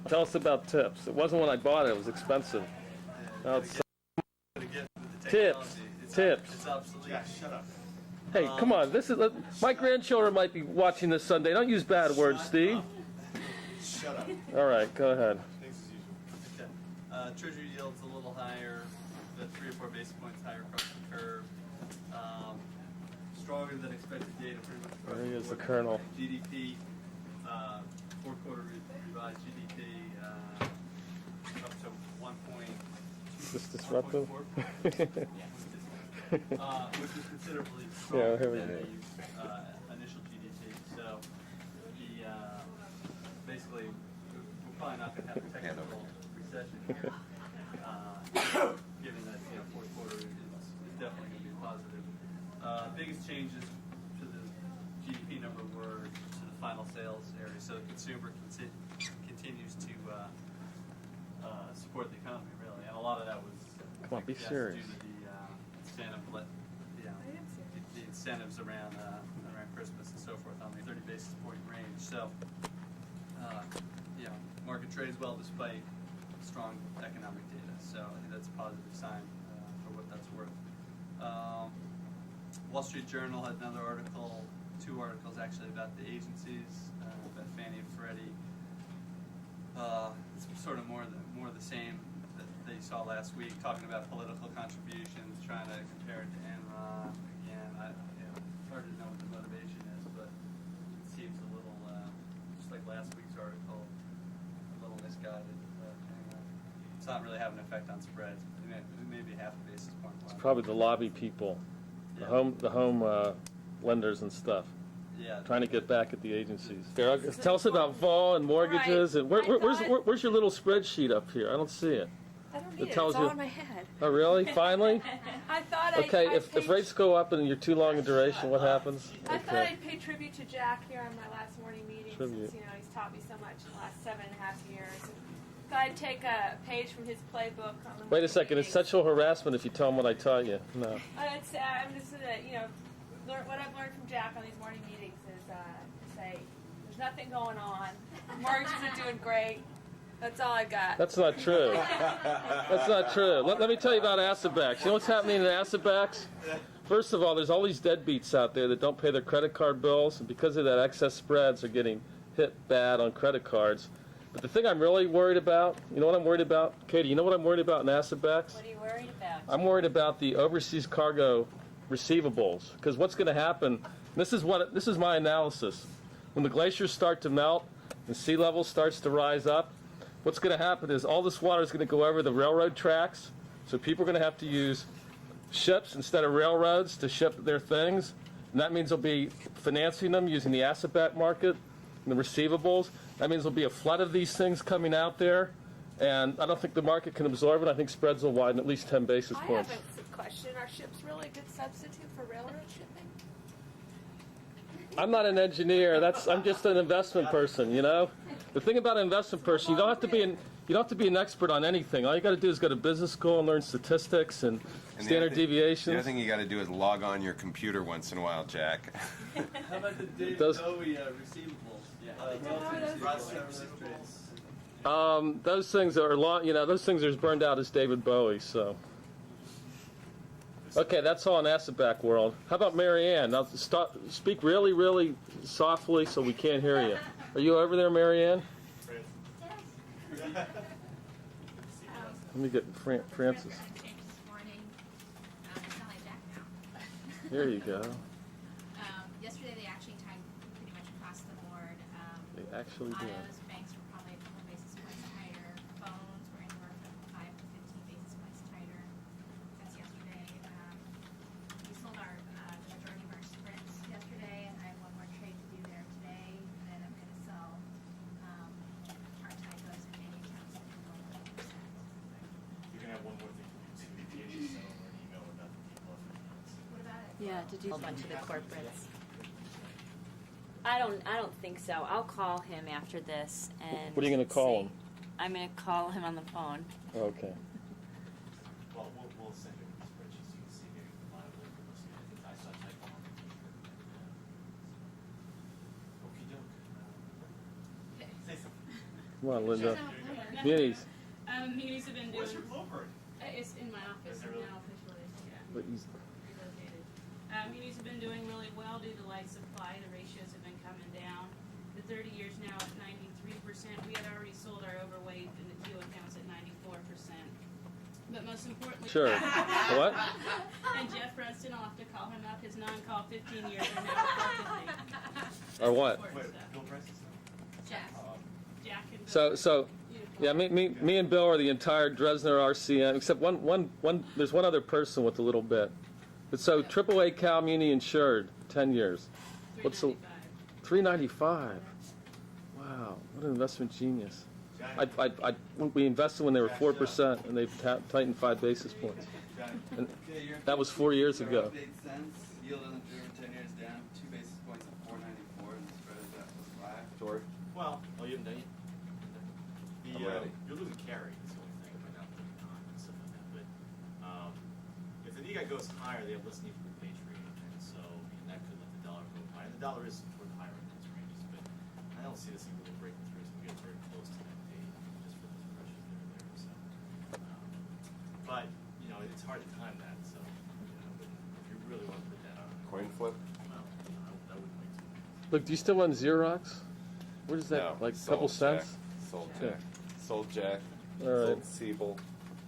Tell us about tips. It wasn't when I bought it. It was expensive. Now it's tips. It's obsolete. Yeah, shut up. Hey, come on. This is my grandchildren might be watching this Sunday. Don't use bad words, Steve. Shut up. All right, go ahead. Thanks as usual. Okay. Treasury yield's a little higher, about 3 or 4 basis points higher across the curve. Stronger than expected data pretty much across There he the is, the board. colonel. GDP, fourth quarter revised GDP up to 1.2. Is this disruptive? 1.4. Which is considerably Yeah, stronger here we than go. the initial GDP. So basically, we're probably not going to have a technical recession here, given that fourth quarter is definitely going to be positive. Biggest changes to the GDP number were to the final sales area. So the consumer continues to support the economy, really, and a lot of that was Come on, be serious. due to the the incentives around Christmas and so forth on the 30 basis point range. So, market trades well despite strong economic data. So I think that's a positive sign for what that's worth. Wall Street Journal had another article, 2 articles actually about the agencies, about Fannie and Freddie. It's sort of more of the same that you saw last week, talking about political contributions, trying to compare it to Enron. Again, it's hard to know what the motivation is, but it seems a little, just like last week's article, a little misguided. But anyway, it's not really having an effect on spreads. Maybe half a basis point. It's probably the lobby people, the home lenders and stuff. Yeah. Trying to get back at the agencies. Tell us about vol and mortgages. And where's your little spreadsheet up here? I don't see it. I don't It need it. tells It's all you- in my head. Oh, really? Finally? I thought Okay, I'd if rates go up and you're too long in duration, what happens? I thought Okay. I'd pay tribute to Jack here on my last morning meeting, Tribute. since he's taught me so much in the last 7.5 years. Thought I'd take a page from his playbook. On the Wait a morning second. It's meetings. sexual harassment if you tell them what I taught you. No. I'm just what I've learned from Jack on these morning meetings is to say there's nothing going on. Mortgages are doing great. That's all I got. That's not true. That's not true. Let me tell you about asset backs. You know what's happening in asset backs? First of all, there's all these deadbeats out there that don't pay their credit card bills, and because of that, excess spreads are getting hit bad on credit cards. But the thing I'm really worried about, you know what I'm worried about? Katie, you know what I'm worried about in asset backs? What are you worried about? I'm worried about the overseas cargo receivables, because what's going to happen, this is my analysis. When the glaciers start to melt and sea level starts to rise up, what's going to happen is all this water is going to go over the railroad tracks, so people are going to have to use ships instead of railroads to ship their things, and that means they'll be financing them using the asset-backed market and the receivables. That means there'll be a flood of these things coming out there, and I don't think the market can absorb it. I think spreads will widen at least 10 basis I points. have a question. Are ships really a good substitute for railroad shipping? I'm not an engineer. I'm just an investment person, you know? The thing about an investment person, you don't have to be an expert on anything. All you got to do is go to business school and learn statistics and standard deviations. The other thing you got to do is log on your computer once in a while, Jack. How about the David Those- Bowie receivables? Those things are those things are as burned out as David Bowie. So, okay, that's all in asset-back world. How about Marianne? Now, speak really, really softly so we can't hear you. Are you over there, Marianne? Let me get Francis. Here you go. Yesterday they actually tied pretty much across the board. They actually did. Autos, banks were probably a couple basis points higher. Phones were anywhere from 5 to 15 basis points tighter. That's yesterday. We sold our majority of our sprints yesterday, and I have one more trade to do there today. And then I'm going to sell our typos and many accounts at 1%. You can have one more thing to be able to send over an email about the T plus accounts. What about it? Yeah, did you? A whole bunch of the corporates. I don't think so. I'll call him after this and. What are you going to call him? I'm going to call him on the phone. Okay. Well, we'll send you the spreadsheet so you can see maybe the liability for those. I think I saw a typo on the t-shirt. Okey doke. Say something. Come on, Linda. So, Munis. Munis have been doing. Where's your bluebird? It's in my office Is it really? now officially. Yeah. But he's- Relocated. Munis have been doing really well due to light supply. The ratios have been coming down. The 30 years now at 93%. We had already sold our overweight in the Q accounts at 94%. But most importantly, Sure. What? And Jeff Preston, I'll have to call him up. His non-call 15 years are now perfectly. Or what? Wait, Bill Price is now? Jack. Jack and So yeah, me and Bill are the entire Dresdner RCM, except one. There's one other person with a little bit. But so AAA Cal Muni insured, 10 years. What's the $395? Wow, what an investment genius. We invested when they were 4%, and they've tightened 5 basis points. And that was 4 years ago. 8 cents. Yield on the 10 years down 2 basis points at 4.94, and the spread is at +5. George? Well, you haven't done it. I'm ready. You're losing carry. That's the only thing by not putting on and stuff like that. But if the NIGA goes higher, they have less need for repatriating, and so that could let the dollar go higher. And the dollar is toward the higher end of its ranges, but I don't see this thing really breaking through as we get very close to that date, just for those pressures that are there. So, but it's hard to time that. So, but if you really want to put that on, Coin flip? well, I wouldn't wait too long. Look, do you still run Xerox? What is that? No, Like a couple sold cents? Jack. Sold Yeah. Jack. Sold Jack. All right. Sold Siebel.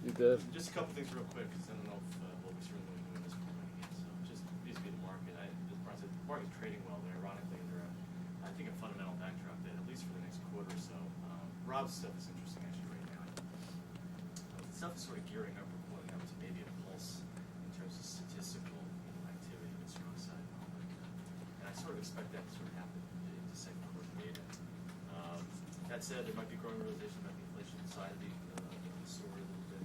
You did. Just a couple things real quick, because I don't know if we'll be certainly doing this format again. So just needs to be the market. As Brian said, the market's trading well, but ironically, under I think a fundamental backdrop that at least for the next quarter or so. Rob's stuff is interesting actually right now. The stuff is sort of gearing up or pulling up to maybe a pulse in terms of statistical activity on the strong side and all like that. And I sort of expect that to sort of happen into second quarter data. That said, there might be growing realization about the inflation side of the story a little bit.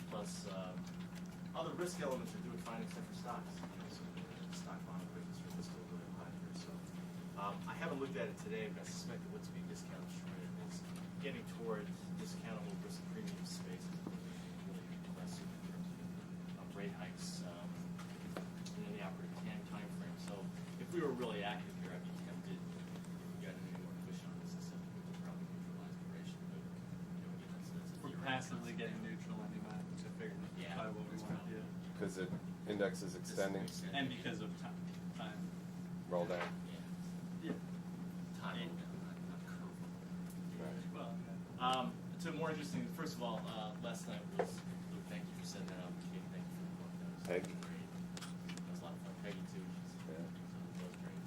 Plus, other risk elements are doing fine except for stocks. So the stock bond prices are still really high here. So I haven't looked at it today, but I suspect that what's being discounted shorted is getting towards discountable risk premium space is really aggressive in terms of rate hikes in the operative time frame. So if we were really active here, I'd be tempted. If we got any more cushion on this, I said we would probably neutralize duration. But again, that's a We're theoretical passively concept. getting neutral anyway, which I figured is Yeah, probably what we that's want to probably- do. Because the index is extending. And because of time. Roll down. Yeah. Time not curve. Right. Well, So more interesting. First of all, last night was Luke. Thank you for setting that up. Kate, thank you for the book. That was Peggy. great. That was a lot of fun. Peggy too. She's, Yeah. that was great.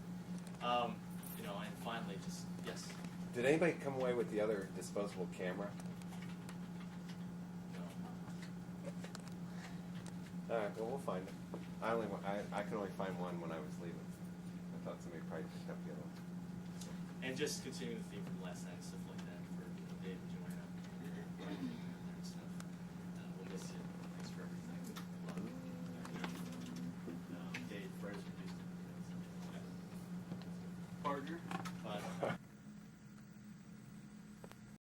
And finally, just yes. Did anybody come away with the other disposable camera? No. All right, well, we'll find it. I can only find one when I was leaving. I thought somebody probably picked up the other one. And just continuing the theme from last night and stuff like that for Dave and Joanna and stuff. We'll miss you. Thanks for everything. Dave, prayers for Houston. partner. But